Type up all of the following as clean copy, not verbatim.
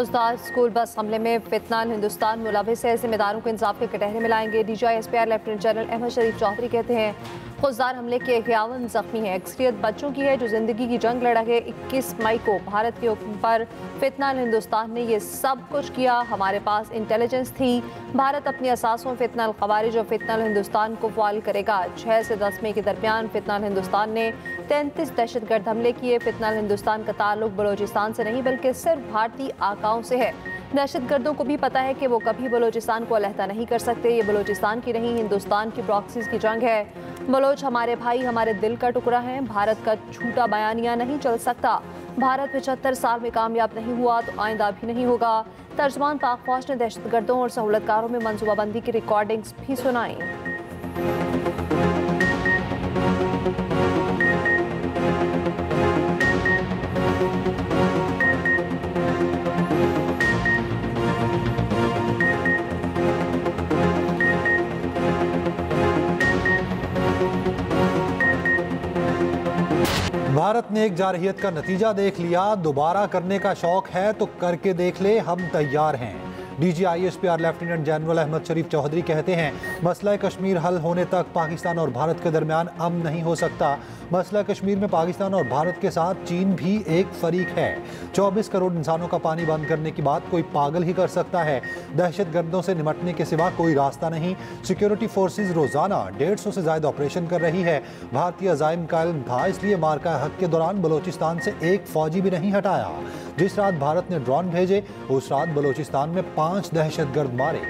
फौजदार school bus हमले में फितनान हिंदुस्तान मुलविस है, जिम्मेदारों को इंसाफ के कटहरे मिलाएंगे। DGI-SPR लेफ्टिनेंट जनरल अहमद शरीफ चौधरी कहते हैं फौजदार हमले के 51 जख्मी हैं, अक्सरियत बच्चों की है जो जिंदगी की जंग लड़ा है। 21 मई को भारत के हुक्म पर फितनान हिंदुस्तान ने ये सब कुछ किया। हमारे पास इंटेलिजेंस थी। भारत अपनी असासों फितनाल खवारिज और फितनाल हिंदुस्तान को फॉल करेगा। 6 से 10 मई के दरमियान फितनाल हिंदुस्तान ने 33 दहशतगर्द हमले किए। फितनाल हिंदुस्तान का ताल्लुक बलोचिस्तान से नहीं बल्कि सिर्फ भारतीय आकाओं से है। दहशतगर्दों को भी पता है कि वो कभी बलोचिस्तान को अलहदा नहीं कर सकते। ये बलोचिस्तान की नहीं, हिंदुस्तान की प्रॉक्सीज की जंग है। बलोच हमारे भाई, हमारे दिल का टुकड़ा है। भारत का झूठा बयानिया नहीं चल सकता। भारत 75 साल में कामयाब नहीं हुआ तो आइंदा भी नहीं होगा। तर्जमान पाक फौज ने दहशतगर्दों और सहूलतकारों में मंसूबाबंदी की रिकॉर्डिंग्स भी सुनाई। भारत ने एक जारहियत का नतीजा देख लिया। दोबारा करने का शौक है तो करके देख ले, हम तैयार हैं। DGI-SPR लेफ्टिनेंट जनरल अहमद शरीफ चौधरी कहते हैं मसला कश्मीर हल होने तक पाकिस्तान और भारत के दरमियान अमन नहीं हो सकता। मसला कश्मीर में पाकिस्तान और भारत के साथ चीन भी एक फरीक है। 24 करोड़ इंसानों का पानी बंद करने की बात कोई पागल ही कर सकता है। दहशतगर्दों से निपटने के सिवा कोई रास्ता नहीं। सिक्योरिटी फोर्सेज रोजाना 150 से ज्यादा ऑपरेशन कर रही है। भारतीय अज़ाइम का इल्म था, इसलिए मार्का हक के दौरान बलोचिस्तान से एक फौजी भी नहीं हटाया। जिस रात भारत ने ड्रोन भेजे उस रात बलोचिस्तान में 5 दहशतगर्द मारे।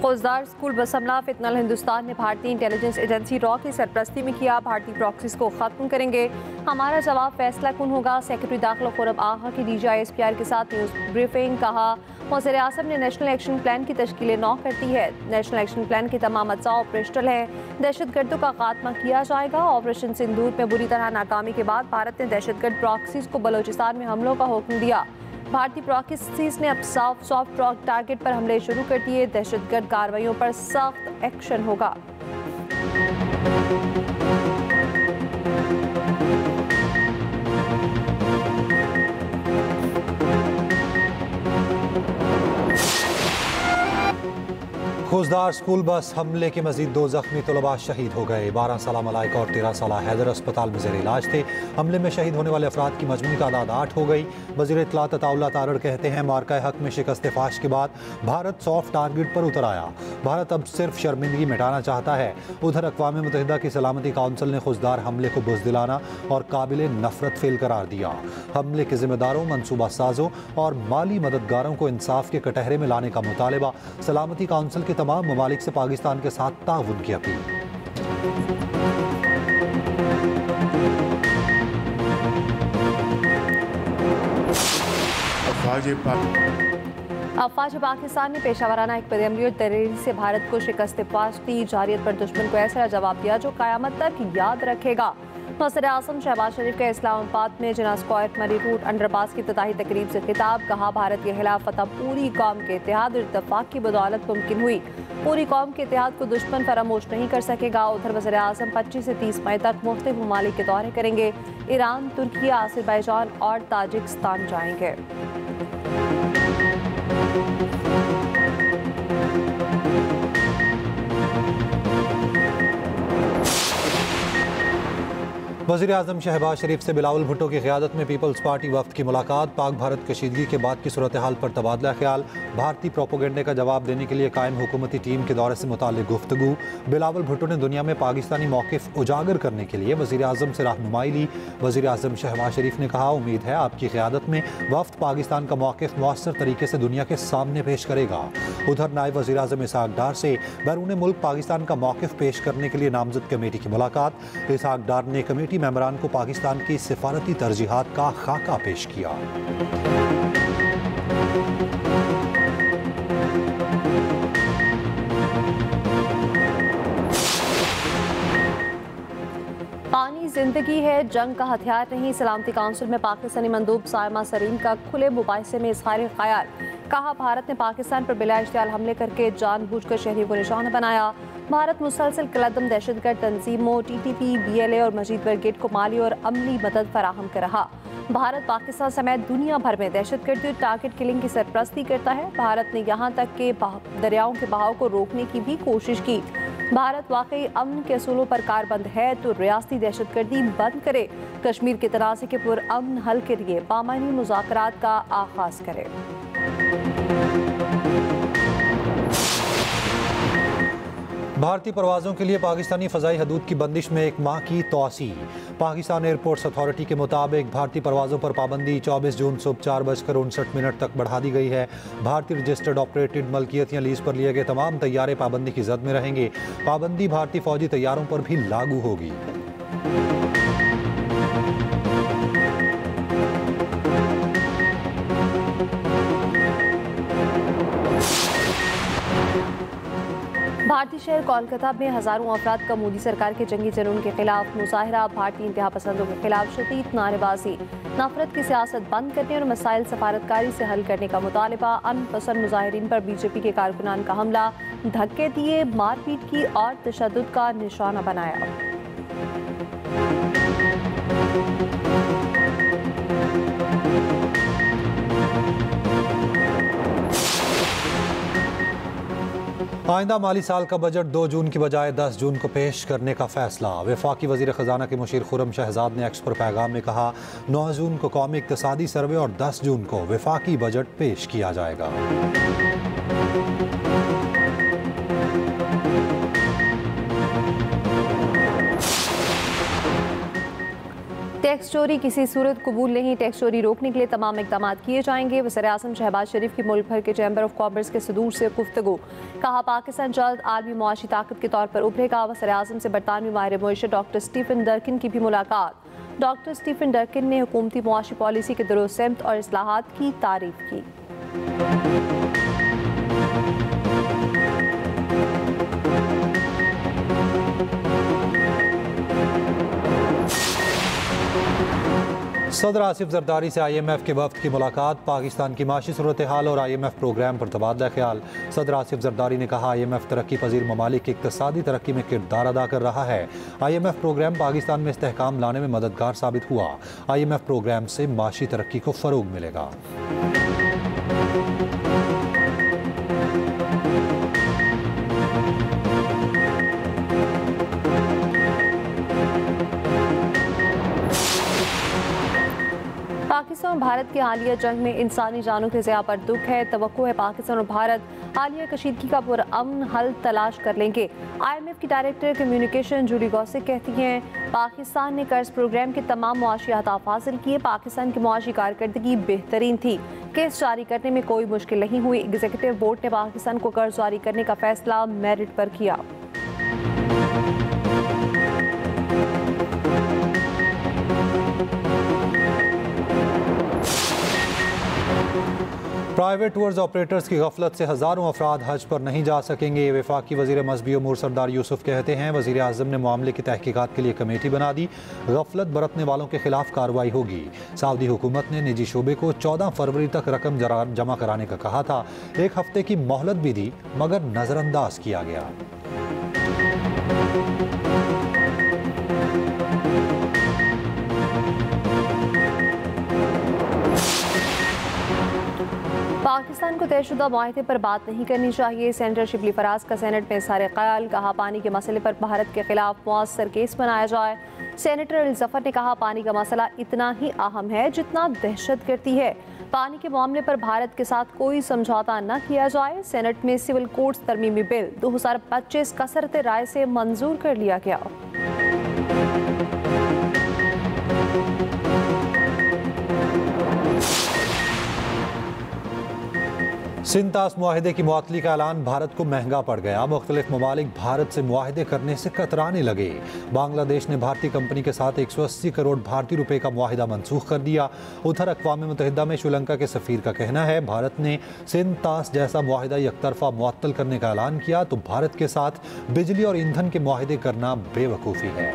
फौजदार स्कूल बस हमला फितनाल हिंदुस्तान ने भारतीय इंटेलिजेंस एजेंसी रॉ की सरपरस्ती में किया। भारतीय प्रॉक्सीज को खत्म करेंगे। हमारा जवाब फैसला कुन होगा। सेक्रेटरी दाखिला खुरम आगा की DGI-SPR के साथ न्यूज़ ब्रीफिंग। कहा वज़ीर आज़म ने नेशनल एक्शन प्लान की तश्कील 9 कर दी है। नेशनल एक्शन प्लान के तमाम अज्जा ऑपरेशनल है। दहशतगर्दों का खात्मा किया जाएगा। ऑपरेशन सिंदूर में बुरी तरह नाकामी के बाद भारत ने दहशतगर्द प्रॉक्सीज को बलोचिस्तान में हमलों का हुक्म दिया। भारतीय प्रॉक्सीज ने अब सॉफ्ट टारगेट पर हमले शुरू कर दिए। दहशतगर्द कार्रवाइयों पर सख्त एक्शन होगा। फौजदार स्कूल बस हमले के मजीद 2 जख्मी तलबा शहीद हो गए। 12 साल मलाइका और 13 साल हैदर अस्पताल में ज़ेर इलाज थे। हमले में शहीद होने वाले अफराद की मजमूई तादाद 8 हो गई। वज़ीर इत्तलात अताउल्लाह तारड़ कहते हैं मार्का हक में शिकस्त फाश के बाद भारत सॉफ्ट टारगेट पर उतर आया। भारत अब सिर्फ शर्मिंदगी मिटाना चाहता है। उधर अक़वाम मुत्तहिदा की सलामती काउंसिल ने फौजदार हमले को बुज़दिलाना और काबिल नफरत फेल करार दिया। हमले के जिम्मेदारों, मनसूबा साजों और माली मददगारों को इंसाफ के कटहरे में लाने का मुतालबा। सलामती काउंसिल के तमाम ममालिक से पाकिस्तान के साथ ताउन की अपील। अफवाज पाकिस्तान ने पेशावराना एक बदअमली और दलेरी से भारत को शिकस्त फाश दी। जारियत पर दुश्मन को ऐसा जवाब दिया जो क़यामत तक याद रखेगा। वज़ीर आज़म शहबाज शरीफ का इस्लामाबाद में जना स्क्वायर मरी रूट अंडरपास की इफ्तिताही तकरीब से खिताब। कहा भारत के खिलाफ फतह पूरी कौम के इत्तेहाद और इत्तेफाक की बदौलत मुमकिन हुई। पूरी कौम के इत्तेहाद को दुश्मन फरामोश नहीं कर सकेगा। उधर वज़ीर आज़म 25 से 30 मई तक मुख्तलिफ ममालिक के दौरे करेंगे। ईरान, तुर्की, आज़रबाईजान और ताजिकिस्तान जाएंगे। वज़ीर आज़म शहबाज शरीफ से बिलावल भुट्टो की क़यादत में पीपल्स पार्टी वफ़द की मुलाकात। पाक भारत कशीदगी के बाद की सूरत हाल पर तबादला ख्याल। भारतीय प्रोपोगंडे का जवाब देने के लिए कायम हुकूमती टीम के दौरे से मुताल्लिक़ गुफ्तगू। बिलावल भुट्टो ने दुनिया में पाकिस्तानी मौक़िफ़ उजागर करने के लिए वज़ीर आज़म से रहनुमाई ली। वज़ीर आज़म शहबाज शरीफ ने कहा उम्मीद है आपकी क़यादत में वफ़द पाकिस्तान का मौक़िफ़ मौसर तरीके से दुनिया के सामने पेश करेगा। उधर नायब वज़ीर आज़म इसहाक़ डार से बैरून मुल्क पाकिस्तान का मौक़िफ़ पेश करने के लिए नामज़द कमेटी की मुलाकात। इसहाक़ डार ने कमेटी मेंबरान को पाकिस्तान की सिफारती तरजीहात का खाका पेश किया। पानी जिंदगी है, जंग का हथियार नहीं। सलामती काउंसिल में पाकिस्तानी मंदूब सायमा सरीम का खुले मुबाहिसे में इज़हार ख्याल। कहा भारत ने पाकिस्तान पर बिला इश्तियाल हमले करके जानबूझकर शहरियों को निशाना बनाया। भारत मुसलसल कलदम दहशतगर्द तंजीमों TTP, BLA और मजीद ब्रिगेड को माली और अमली मदद फराहम कर रहा। भारत पाकिस्तान समेत दुनिया भर में दहशतगर्दी और टारगेट किलिंग की सरपरस्ती करता है। भारत ने यहाँ तक के दरियाओं के बहाव को रोकने की भी कोशिश की। भारत वाकई अमन के असूलों पर कारबंद है तो रियासती दहशतगर्दी बंद करे, कश्मीर के तनाज़े के पुरअमन हल के लिए बामानी मुज़ाकरात का आगाज करे। भारतीय परवाज़ों के लिए पाकिस्तानी फ़ज़ाई हदूद की बंदिश में 1 माह की तोसी। पाकिस्तान एयरपोर्ट्स अथॉरिटी के मुताबिक भारतीय परवाज़ों पर पाबंदी 24 जून सुबह 4:59 तक बढ़ा दी गई है। भारतीय रजिस्टर्ड ऑपरेटेड मलकियत या लीज पर लिए गए तमाम तैयारे पाबंदी की जद में रहेंगे। पाबंदी भारतीय फ़ौजी तैयारों पर भी लागू होगी। भारतीय शहर कोलकाता में हजारों अफराद का मोदी सरकार के जंगी जुनून के खिलाफ मुजाहरा, भारतीय इंतहा पसंदों के खिलाफ शदीद नारेबाजी, नफरत की सियासत बंद करने और मसाइल सफारतकारी से हल करने का मुतालबा। अनपसंद मुजाहिरीन पर बीजेपी के कारकुनान का हमला, धक्के दिए, मारपीट की और तशद्दुद का निशाना बनाया। आइंदा माली साल का बजट 2 जून की बजाय 10 जून को पेश करने का फैसला। वफाकी वजीर खजाना के मुशीर खुर्रम शहजाद ने एक्स पर पैगाम में कहा, 9 जून को कौमी इक्तिसादी सर्वे और 10 जून को वफाकी बजट पेश किया जाएगा। टैक्स चोरी किसी सूरत कबूल नहीं, टैक्स चोरी रोकने के लिए तमाम इक़दाम किए जाएंगे। वज़ीर-ए-आज़म शहबाज शरीफ की मुल्क भर के चैम्बर ऑफ कॉमर्स के सदूर से गुफ्तगू। कहा, पाकिस्तान जल्द आलमी मुआशी ताकत के तौर पर उभरेगा। वज़ीर-ए-आज़म से बरतानवी माहिर मुआशरत डॉक्टर स्टीफन डर्किन की भी मुलाकात। डॉक्टर स्टीफन डर्किन ने हुकूमती मुआशी पॉलिसी के दुरुस्त और इस्लाहात की तारीफ की। सदर आसिफ जरदारी से IMF के वफ्द की मुलाकात। पाकिस्तान की माशी सूरत हाल और IMF प्रोग्राम पर तबादला ख्याल। सदर आसिफ जरदारी ने कहा, IMF तरक्की पजीर ममालिक की इक्तिसादी तरक्की में किरदार अदा कर रहा है। IMF प्रोग्राम पाकिस्तान में इस्तेहकाम लाने में मददगार साबित हुआ। IMF प्रोग्राम से माशी तरक्की को फ़रोग मिलेगा। पाकिस्तान और भारत की हालिया जंग में इंसानी जानों के ज़िया पर दुख है। तवक्को है पाकिस्तान और भारत हालिया कशीदगी का पुरअमन हल तलाश कर लेंगे। IMF की डायरेक्टर कम्युनिकेशन जूली गॉसिक कहती हैं, पाकिस्तान ने कर्ज प्रोग्राम के तमाम मुआशी अहदाफ हासिल किए। पाकिस्तान की मुआशी कारकर्दगी बेहतरीन थी। केस जारी करने में कोई मुश्किल नहीं हुई। एग्जीक्यूटिव बोर्ड ने पाकिस्तान को कर्ज जारी करने का फैसला मेरिट पर किया। प्राइवेट टूर्स ऑपरेटर्स की गफलत से हज़ारों अफराद हज पर नहीं जा सकेंगे। वफाकी वज़ीर मज़हबी उमूर सरदार यूसुफ कहते हैं, वज़ीर आज़म ने मामले की तहकीकात के लिए कमेटी बना दी। गफलत बरतने वालों के खिलाफ कार्रवाई होगी। सऊदी हुकूमत ने निजी शोबे को 14 फरवरी तक रकम जमा कराने का कहा था। 1 हफ्ते की मोहलत भी दी मगर नज़रअंदाज किया गया। पाकिस्तान को तयशुदा मुआहदे पर बात नहीं करनी चाहिए। सेनेटर शिबली फराज का सेनेट में इज़हार ख्याल। कहा, पानी के मसले पर भारत के खिलाफ मुअस्सर केस बनाया जाए। सेनेटर अली जफर ने कहा, पानी का मसला इतना ही अहम है जितना दहशतगर्दी है। पानी के मामले पर भारत के साथ कोई समझौता न किया जाए। सेनेट में सिविल कोड्स तरमीमी बिल 2025 कसरत राय से मंजूर कर लिया गया। सिंतास मुआहदे की मुअत्तली का ऐलान भारत को महंगा पड़ गया। मुख्तलिफ ममालिक भारत से मुआहदे करने से कतराने लगे। बांग्लादेश ने भारतीय कंपनी के साथ 180 करोड़ भारतीय रुपए का मुआहिदा मनसूख कर दिया। उधर अक़वाम मुत्तहिदा में श्रीलंका के सफ़ीर का कहना है, भारत ने सिंतास जैसा मुआहिदा यकतरफा मुअत्तल करने का ऐलान किया तो भारत के साथ बिजली और ईंधन के मुआहिदे करना बेवकूफ़ी है।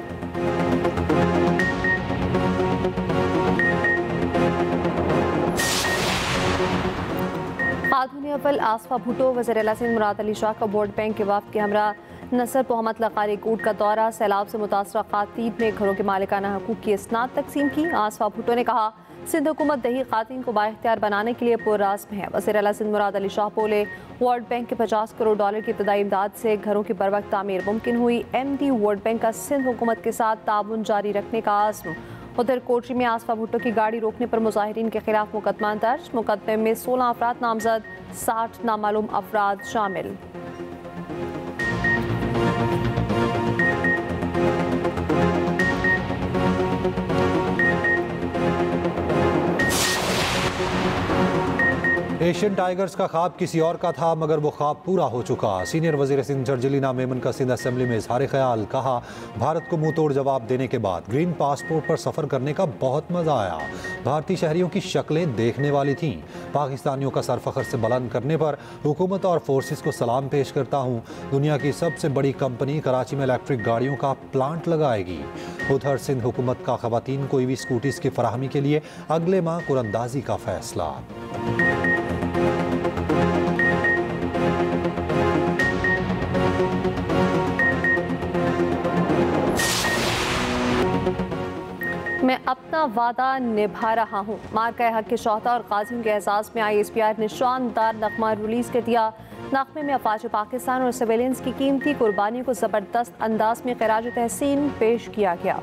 खातून अव्वल आसफा भुट्टो, वज़ीर आला सिंध मुराद अली शाह का वोट बैंक के वफ़द के हमरा नसर मोहम्मद लकारी कोट का दौरा, सैलाब से मुतासरा खातीन ने घरों के मालिकाना हकूक की इसनाद तकसीम की। आसफा भुट्टो ने कहा, सिंध हुकूमत दही खातीन को बाइख्तियार बनाने के लिए पुरराज़्म है। वज़ीर आला सिंध मुराद अली शाह बोले, वर्ल्ड बैंक के 50 करोड़ डॉलर की इब्तदाई इमदाद से घरों की बरवक्त तामीर मुमकिन हुई। MD वर्ल्ड बैंक का सिंध हुकूमत के साथ ताउन जारी रखने का आज़्म। उधर कोटरी में आसफा भुट्टो की गाड़ी रोकने पर मुजाहिरीन के खिलाफ मुकदमा दर्ज। मुकदमे में 16 अफराद नामजद, 60 नामालूम अफराद शामिल। एशियन टाइगर्स का ख्वाब किसी और का था, मगर वो ख्वाब पूरा हो चुका। सीनियर वज़ीर सिंध जर्जलीना मेमन का सिंध असेंबली में इजहार ख्याल, कहा, भारत को मुंह तोड़ जवाब देने के बाद ग्रीन पासपोर्ट पर सफ़र करने का बहुत मज़ा आया। भारतीय शहरियों की शक्लें देखने वाली थीं। पाकिस्तानियों का सर फख्र से बुलंद करने पर हुकूमत और फोर्सेस को सलाम पेश करता हूँ। दुनिया की सबसे बड़ी कंपनी कराची में इलेक्ट्रिक गाड़ियों का प्लांट लगाएगी। उधर सिंध हुकूमत का ख़वातीन को EV स्कूटीज़ की फराहमी के लिए अगले माह कुरंदाजी का फैसला। मैं अपना वादा निभा रहा हूँ। मार्का हक के शोहदा और गाज़ियों के एहसास में ISPR ने शानदार नगमा रिलीज़ कर दिया। नगमे में अफवाज पाकिस्तान और सिविलियंस की कीमती कुर्बानियों को ज़बरदस्त अंदाज में खिराज तहसीन पेश किया गया।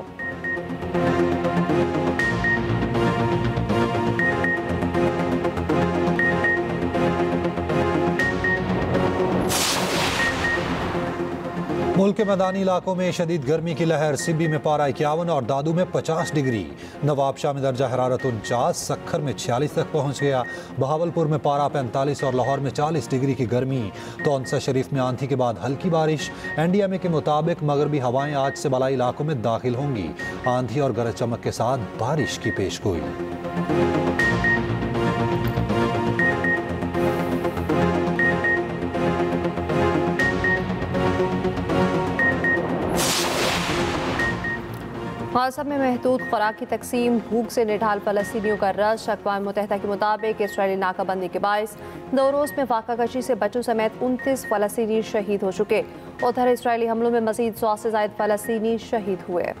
मुल्क के मैदानी इलाकों में शदीद गर्मी की लहर। सिब्बी में पारा 51 और दादू में 50 डिग्री। नवाबशाह में दर्जा हरारत 49, सक्खर में 46 तक पहुंच गया। बहावलपुर में पारा 45 और लाहौर में 40 डिग्री की गर्मी। तौनसा शरीफ में आंधी के बाद हल्की बारिश। NDMA के मुताबिक मगरबी हवाएं आज से बलाई इलाकों में दाखिल होंगी। आंधी और गरज चमक के साथ बारिश की पेशगोई। गाज़ा में महदूद खुराक की तकसीम, भूख से निढाल फ़लस्तीनियों का रश। अक़वाम मुत्तहिदा के मुताबिक इसराइली नाकाबंदी के बायस 2 रोज़ में फाका कशी से बच्चों समेत 29 फ़लस्तीनी शहीद हो चुके। उधर इसराइली हमलों में मज़ीद 100 से ज़ायद फ़लस्तीनी शहीद हुए।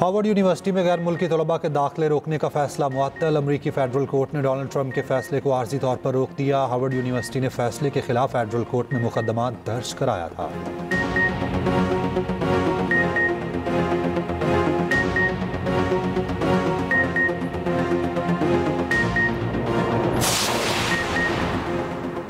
हार्वर्ड यूनिवर्सिटी में गैर मुल्की तलबा के दाखिले रोकने का फैसला मुअत्तल। अमरीकी फेडरल कोर्ट ने डोनाल्ड ट्रंप के फैसले को आर्जी तौर पर रोक दिया। हार्वर्ड यूनिवर्सिटी ने फैसले के खिलाफ फेडरल कोर्ट में मुकदमा दर्ज कराया था।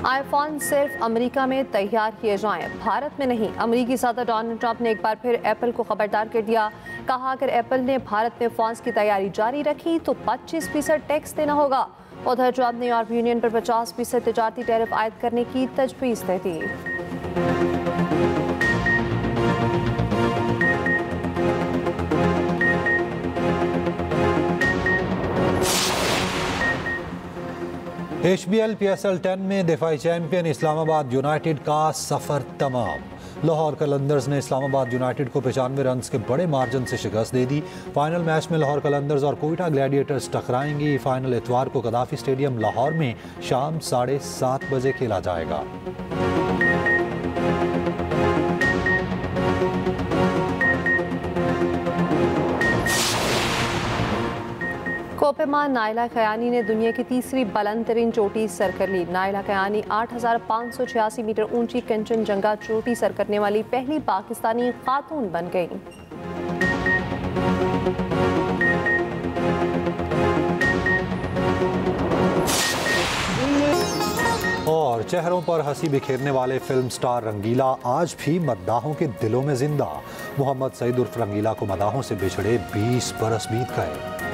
आईफोन सिर्फ अमेरिका में तैयार किए जाएं, भारत में नहीं। अमेरिकी सदर डोनाल्ड ट्रंप ने एक बार फिर एप्पल को खबरदार कर दिया। कहा, अगर एप्पल ने भारत में फोन्स की तैयारी जारी रखी तो 25% टैक्स देना होगा। उधर ट्रंप ने यूरोपीय यूनियन पर 50% तिजारती टैरिफ आयद करने की तजवीज़ दे दी। HBL PSL 10 में दिफाई चैंपियन इस्लामाबाद यूनाइटेड का सफर तमाम। लाहौर कलंदर्स ने इस्लामाबाद यूनाइटेड को 95 रन के बड़े मार्जिन से शिकस्त दे दी। फाइनल मैच में लाहौर कलंदर्स और कोयटा ग्लैडिएटर्स टकराएंगी। फाइनल इतवार को गद्दाफी स्टेडियम लाहौर में शाम 7:30 बजे खेला जाएगा। कोपेमा नाइला खयानी ने दुनिया की तीसरी बुलंद तरीन चोटी सर कर ली। नाइला खयानी 8,586 मीटर ऊंची कंचनजंगा चोटी सर करने वाली पहली पाकिस्तानी खातून बन गई। और चेहरों पर हंसी बिखेरने वाले फिल्म स्टार रंगीला आज भी मद्दाहों के दिलों में जिंदा। मोहम्मद सईद उर्फ रंगीला को मदाहों से बिछड़े 20 बरस बीत गए।